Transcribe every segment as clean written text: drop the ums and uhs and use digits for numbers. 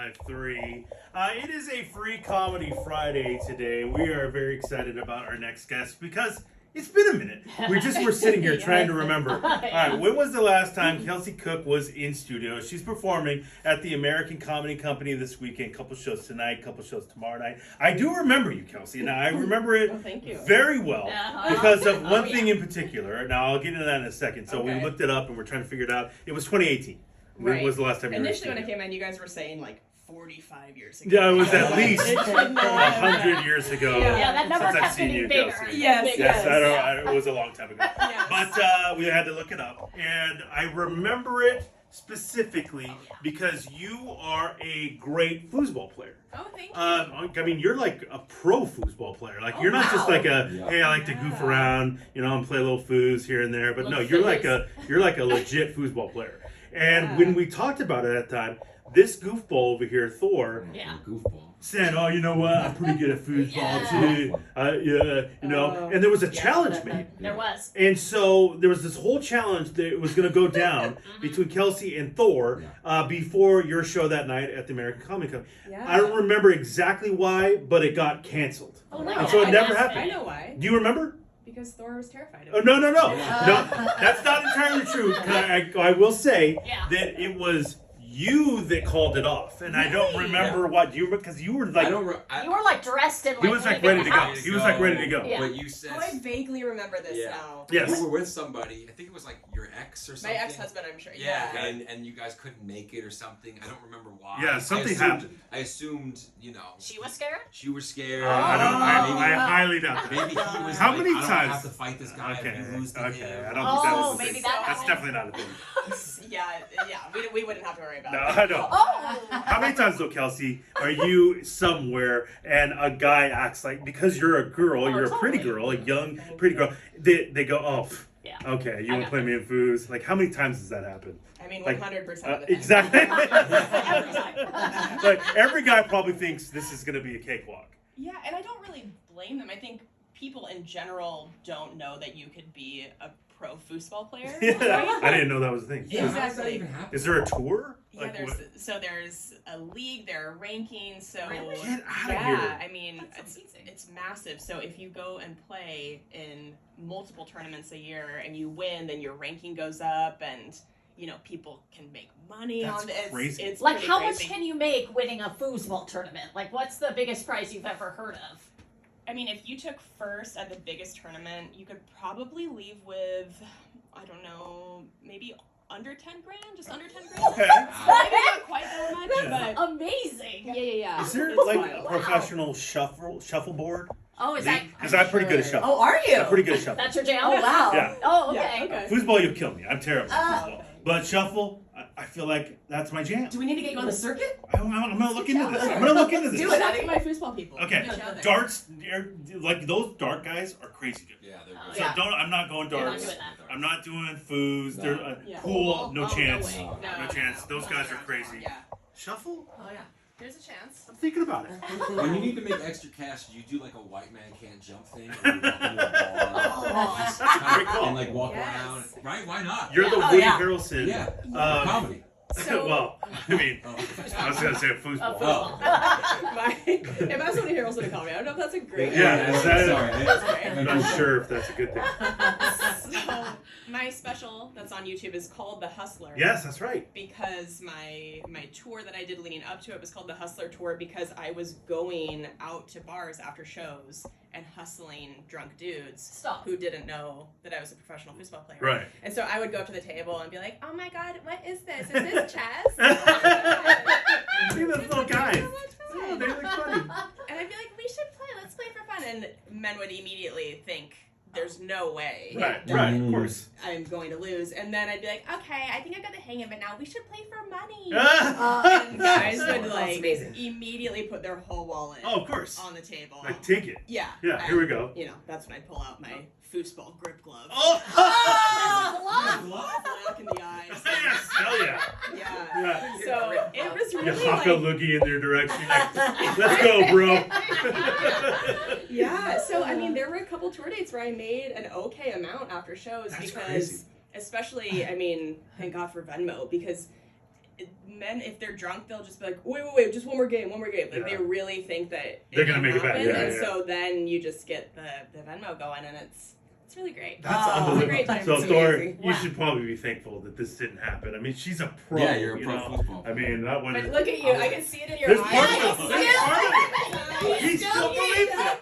553. It is a free comedy Friday today. We are very excited about our next guest because it's been a minute. We're sitting here trying to remember. All right, when was the last time Kelsey Cook was in studio? She's performing at the American Comedy Company this weekend. Couple shows tonight, couple shows tomorrow night. I do remember you, Kelsey. Now I remember it very well because of one thing in particular. Now I'll get into that in a second. So we looked it up and we're trying to figure it out. It was 2018. Right. When was the last time you were in Initially, when I came in, you guys were saying like 45 years ago. Yeah, it was at least 100 years ago. Yeah, that number kept getting bigger. Yes, it was a long time ago. Yes. But we had to look it up. And I remember it specifically because you are a great foosball player. Oh, thank you. I mean, you're like a pro foosball player. Like, you're not just like hey, I like to goof around, and play a little foos here and there. But no, you're like a legit foosball player. And when we talked about it at the time, this goofball over here, Thor, said, "Oh, you know what? I'm pretty good at foosball too. And there was a challenge made. There was. And so there was this whole challenge that was going to go down between Kelsey and Thor before your show that night at the American Comedy Company. Yeah. I don't remember exactly why, but it got canceled. Oh, no. And so it never happened. I know why. Do you remember? Because Thor was terrified of it. No, that's not entirely true. I will say that it was you that called it off, and I don't remember what you because you were like you were like dressed in like he was like ready to go. He was like ready to go. Yeah. But you said I vaguely remember this now. Yes, you were with somebody. I think it was like your ex or something. My ex-husband, I'm sure. Yeah. And you guys couldn't make it or something. I don't remember why. Yeah, something happened. I assumed she was scared. She was scared. I highly doubt that. Maybe he was. How many times? I don't have to fight this guy. Okay, if you lose to him. I don't think that was the thing. That's definitely not a thing. Yeah. We wouldn't have to worry about it. No, I don't. How many times though, Kelsey, are you somewhere and a guy acts like because you're a girl, you're a pretty girl, a young pretty girl, they go, okay, you want to play me in foos? Like how many times does that happen? I mean, 100% of the time. Exactly. Like every guy probably thinks this is going to be a cakewalk. Yeah, and I don't really blame them. I think people in general don't know that you could be a pro foosball player. Right? I didn't know that was a thing. Yeah. Exactly. Is there a tour? Yeah, there's a league, there are rankings, so really? Get out of here. I mean it's massive. So if you go and play in multiple tournaments a year and you win, then your ranking goes up and people can make money on it. Crazy. It's like how much can you make winning a foosball tournament? Like what's the biggest prize you've ever heard of? I mean, if you took first at the biggest tournament, you could probably leave with, I don't know, maybe under 10 grand, just under 10 grand. Okay. Maybe not quite that much, That's but amazing. Yeah. Is there like a professional shuffleboard? Oh, is that? Because I'm pretty good at shuffle. Oh, are you? I'm pretty good at shuffle. That's your jam? Oh, wow. Yeah. Oh, okay. Okay. Foosball, you'll kill me. I'm terrible at foosball. But shuffle, I feel like that's my jam. Do we need to get you on the circuit? I'm going to look into this. Do it. Shout out to my foosball people. Okay. Darts, like those dart guys are crazy good. Yeah, they're good. So I'm not going darts. Not doing that. I'm not doing foos. No. They're pool, no chance. No way. No chance. Those guys are crazy. Yeah. Shuffle? Oh, yeah. There's a chance. I'm thinking about it. When you need to make extra cash, do you do like a white man can't jump thing? Or you walk into a bar Very cool. and like walk around, right? Why not? You're the Woody Harrelson. Yeah. Comedy. So, well, I mean, I was going to say a foosball. if I was Woody Harrelson in comedy, I don't know if that's a great I'm not sure if that's a good thing. So, my special that's on YouTube is called The Hustler. Yes, that's right. Because my tour that I did leading up to it was called the Hustler Tour because I was going out to bars after shows and hustling drunk dudes who didn't know that I was a professional foosball player. Right. And so I would go up to the table and be like, "Oh my God, what is this? Is this chess?" See those little guys. Oh, they look funny. And I'd be like, "We should play. Let's play for fun." And men would immediately think, "There's no way." Right, of course. I'm going to lose. And then I'd be like, "Okay, I think I got the hang of it now. We should play for money." And guys would immediately put their whole wallet of course. on the table. Like, take it. Yeah. Yeah, here we go. That's when I'd pull out my foosball grip glove. Look in the eyes. Yes, hell yeah. Yeah. So it was really You hawk a loogie in their direction. Like, let's go, bro. Yeah. So, I mean, there were a couple tour dates where I made an okay amount after shows. That's because, crazy. especially, I mean, thank God for Venmo because men, if they're drunk, they'll just be like, wait, just one more game. Like they really think that They're gonna make it back. And so then you just get the Venmo going, and it's really great. That's It's a unbelievable. great time. So It's Thor, amazing. you should probably be thankful that this didn't happen. I mean, she's a pro. Yeah, you're a pro know? football. I mean, that one. But look at you, I can see it in your There's eyes. part of it. There's part of it. He still believes it.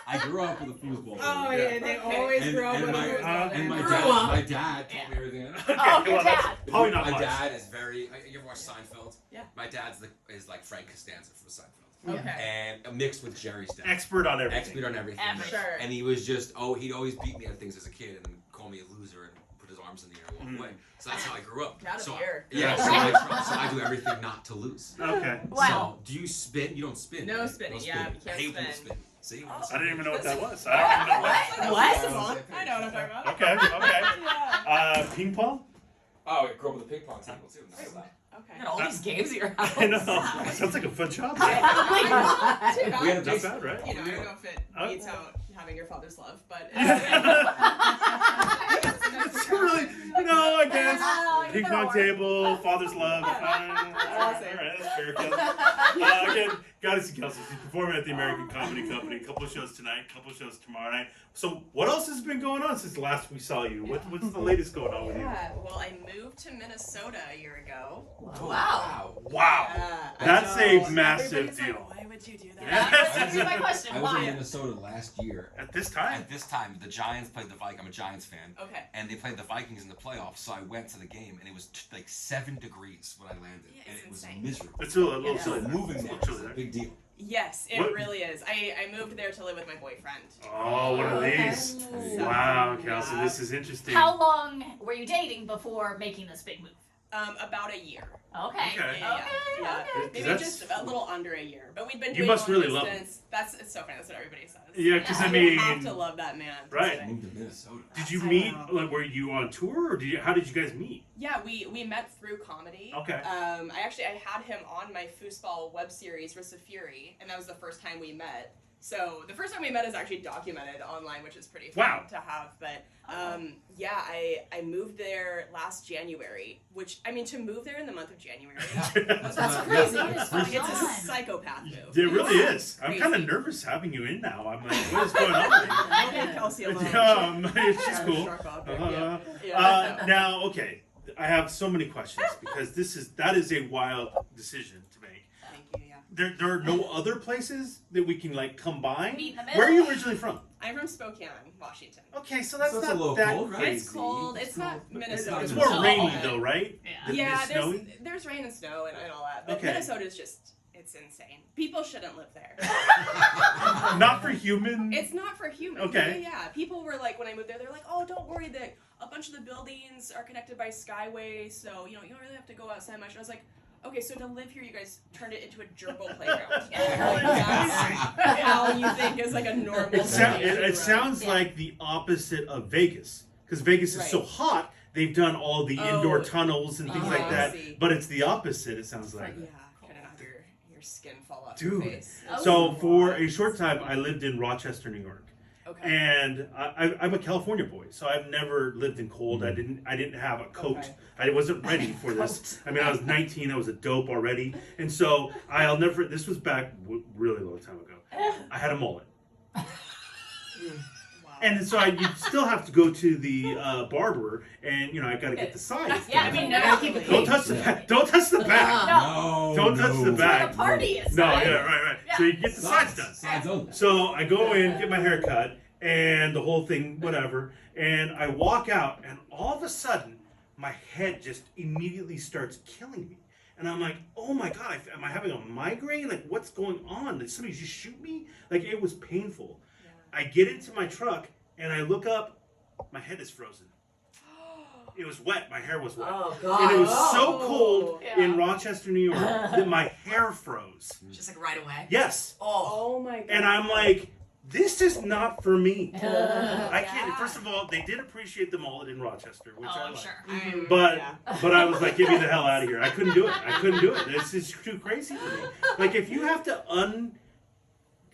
I grew up with a foosball. Oh Yeah. yeah, they always and, grow up and with my, a foosball. and my Grew dad, up. my dad taught me everything. Okay, Oh, your well, that's dad. probably not My much. dad is very. You ever watch Seinfeld? Yeah. My dad's is like Frank Costanza from Seinfeld, Okay. and mixed with Jerry Stad. Expert on everything. Expert on everything. Sure. And he was just he'd always beat me at things as a kid and call me a loser and put his arms in the air and walk away. So that's how I grew up. Get out of so here. Yeah. So I do everything not to lose. Okay. Wow. So do you spin? You don't spin. No right? spinning, No yeah, spinning. you can't I hate when you spin. spin. See? I didn't even know what that was. I don't even know what. What? I know what I'm talking about. Okay. Okay. Yeah. Ping pong. Oh, I grew up with a ping pong table too. Nice. Okay. And all these games at your house. I know. Sounds like a fun job. Too We had a bad. Not bad, right? You know, I don't know if it Oh. beats out having your father's love, but It's really, I guess. Oh, you Ping know pong what? table, father's love. All Awesome. right, that's fair, Kelsey. Again, gotta see Kelsey. She's performing at the American Comedy Company. A couple of shows tonight, a couple of shows tomorrow night. So, what else has been going on since last we saw you? What's the latest going on with you? yeah. Well, I moved to Minnesota a year ago. Wow. Wow, that's a massive Everybody's deal. Like, why would you do that? That's my question. I was in Why? Minnesota last year. At this time. At this time, the Giants played the Vikings. I'm a Giants fan. Okay. And they played the Vikings in the playoffs, so I went to the game, and it was like 7 degrees when I landed, Yeah, and it's it was insane. miserable. It's a little Yeah. chilly. So moving It's a there little is chilly a there. big deal. Yes, it What- really is. I moved there to live with my boyfriend. Oh, one of these. So, Wow, Kelsey, this is interesting. How long were you dating before making this big move? About a year. Okay. Okay. Yeah. Maybe That's- just a little under a year. But we'd been You doing must long really love distance. It's so funny. That's what everybody says. Yeah, because I You have mean, to love that man. to Right. say. Moved to Minnesota. did you I meet? know. Like, were you on tour, or how did you guys meet? Yeah, we met through comedy. Okay. I had him on my foosball web series, Wrists of Fury, and that was the first time we met. So the first time we met is actually documented online, which is pretty fun Wow. to have. But I moved there last January, which I mean to move there in the month of January, That's crazy. What is going it's a on? psychopath move. It really is. I'm Crazy. kind of nervous having you in now. I'm like, what is going on? I'll leave Kelsey alone. She's cool. Sharp up. Uh, Yeah. now, okay, I have so many questions because that is a wild decision to make. Thank you. Yeah. There are no other places that we can like combine. Meet in the middle. Where are you originally from? I'm from Spokane, Washington. Okay, so that's So it's not a little that cold, right? crazy. It's cold. It's not Minnesota. It's It's more not rainy cold. though, right? Yeah. Yeah, Snowy? there's rain and snow and all that. But Okay. Minnesota's just, it's insane. People shouldn't live there. Not for human. It's not for humans. Okay. Yeah. People were like, when I moved there, they're like, oh, don't worry that a bunch of the buildings are connected by Skyway, so, you don't really have to go outside much. And I was like, okay, so to live here, you guys turned it into a gerbil playground. Like, that's how you think is like a normal It situation, sounds Yeah. like the opposite of Vegas, because Vegas is so Right. hot. They've done all the indoor Oh. tunnels and things like I that, see. but it's the opposite. It sounds like. Yeah, couldn't have your skin fall off Dude. your face. Oh. So for a short time, I lived in Rochester, New York, Okay. and I'm a California boy, so I've never lived in cold. I didn't have a coat. Okay. I wasn't ready for this. I mean, I was 19. I was a dope already, and so I'll never. This was back really long time ago. I had a mullet. Wow. And so you still have to go to the barber, and I got to get the size. Yeah, I done. mean, never keep it Don't clean. touch the back. Don't touch the back. No. Don't touch the back. It's a party. It's No, not. yeah, right. So you get the sides done. Sides only. So I go in, get my hair cut, and the whole thing, whatever. And I walk out, and all of a sudden, my head just immediately starts killing me. And I'm like, oh my God, am I having a migraine? Like, what's going on? Did somebody just shoot me? Like, it was painful. I get into my truck, and I look up, my head is frozen. It was wet. My hair was wet. Oh, God. And it was so cold Yeah. in Rochester, New York, that my hair froze. Just like right away. Yes. Oh. Oh my god. And I'm like, this is not for me. I can't. Yeah. First of all, they did appreciate the mullet in Rochester, which Oh, I I'm like. sure. But yeah. but I was like, get me the hell out of here. I couldn't do it. This is too crazy for me. Like, if you have to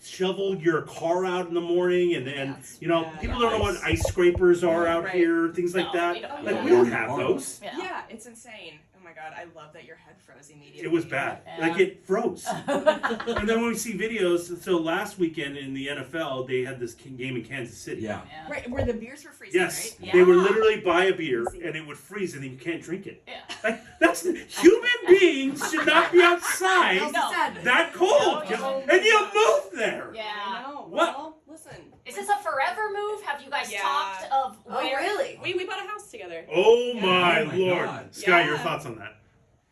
shovel your car out in the morning, and Yes. Yeah. people don't know what ice scrapers are out Right. here, things like No, that. we don't. Like, Yeah. we don't have those. Yeah. Yeah, it's insane. Oh my god, I love that your head froze immediately. It was bad. Yeah. Like it froze. And then when we see videos, so last weekend in the NFL, they had this game in Kansas City. Yeah. Right, where the beers were freezing, Yes, right? they would Yeah. literally buy a beer Crazy. and it would freeze and then you can't drink it. Yeah. Like that's human beings should not be outside No. that cold, No. and you moved there. Yeah. I know. What? Well, listen. Is this a forever move? Have you guys Yeah. talked of Oh, where? really? We bought a house together. Oh my Oh my lord, God. Sky, your Yeah. thoughts on that?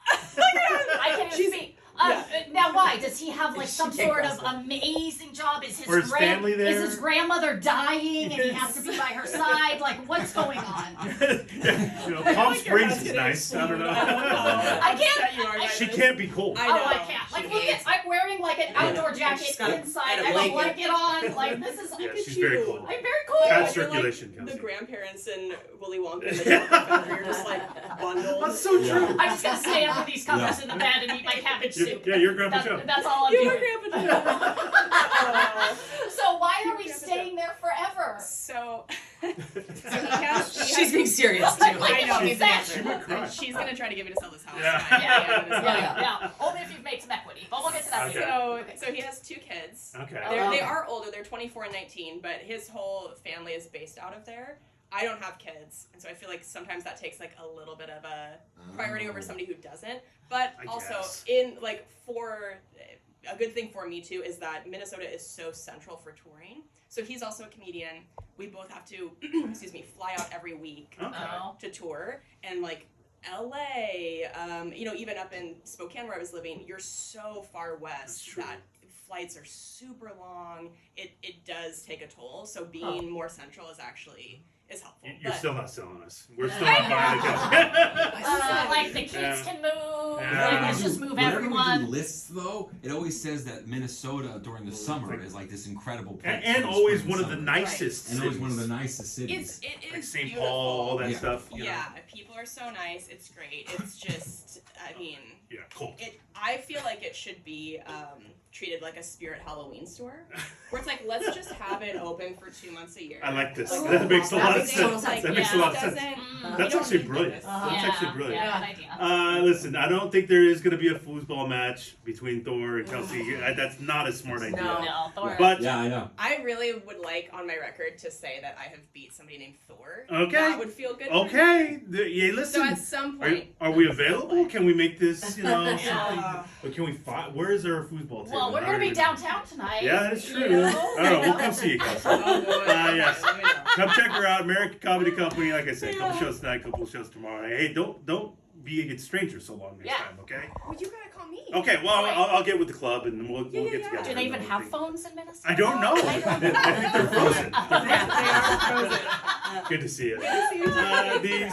I can't even She's- speak. yeah. Now, why does he have like some She can't sort of grasp amazing job? Is his Or his family there? Is his grandmother dying and he has to be by her side? Like, what's going on? Palm like your Springs house is getting nice. I don't know. I can't- That you are, guys. She can't be cold. I know. Oh, I can't. Like, She look at, hates- I'm wearing like an outdoor jacket She's got a- inside. and I a have a blanket. blanket on. Like, this is. Yeah, Look at she's very you. cold. I'm very cold. Bad You're circulation, like Kelsey. the grandparents in Willy Wonka and the Chocolate Factory. You're just like bundled. That's so Yeah. true. I'm just gonna stay under these covers in the bed and eat my cabbage You're- soup. yeah, you're Grandpa Joe. That's all I'm You doing. were Grandpa Joe. So why are we Grandpa Joe. staying there forever? So he has, She's being serious too. Like, I know. she's He's that- She might cry. She's gonna try to get me to sell this house. Yeah. by the end of this Yeah, month. yeah. Only if you've made some equity, but we'll get to that Okay. later. So he has 2 kids. Okay. They Okay. are older. They're 24 and 19, but his whole family is based out of there. I don't have kids, and so I feel like sometimes that takes like a little bit of a priority over somebody who doesn't. But I also, guess. in like for a good thing for me too is that Minnesota is so central for touring. So he's also a comedian. We both have to, excuse me, fly out every week Okay. Oh. to tour, and like LA, even up in Spokane where I was living, you're so far west true. that flights are super long. It does take a toll. So being more central is helpful. You're But- still not selling us. We're still not buying the Kelsey. Like the kids Yeah. can move. Yeah. Like, let's just move Whenever we everyone. do lists, though, it always says that Minnesota during the summer is like this incredible place. And for the always spring one and of the summer. nicest And always cities. one of the nicest cities. It is Like St. beautiful. Paul, all that Yeah. stuff. You know? Yeah, people are so nice. It's great. It's just, I mean, Yeah, cold. I feel like it should be treated like a spirit Halloween store, where it's like, let's just have it open for 2 months a year. I like this. Oh, That makes a that lot of makes total sense. sense. That makes a Yeah. lot of sense. Mm. That's We don't actually need brilliant. this. That's actually brilliant. Yeah, good idea. Listen, I don't think there is going to be a foosball match between Thor and Kelsey. That's not a smart idea. No, Thor. But Yeah, I know. I really would like on my record to say that I have beat somebody named Thor. Okay. That would feel good. For me. okay, yeah, So listen. at some Are, point. are we available? Can we make this? Yeah. Or can we find? Where is our foosball table? Well, we're gonna be downtown tonight. Yeah, that's true. You know? I don't know. We'll come see you, Kelsey. Oh, boy. Yes. Let me know. Come check her out, American Comedy Company. Like I said, couple shows tonight, couple shows tomorrow. Hey, don't be a stranger so long next Yeah. time, okay? Well, you gotta call me. Okay, well, I'll get with the club and we'll Yeah, get yeah. together. Do they even and have everything. phones in Minnesota? I don't know. I don't know. I think they're frozen. They are frozen. Good to see you. Good to see you too. These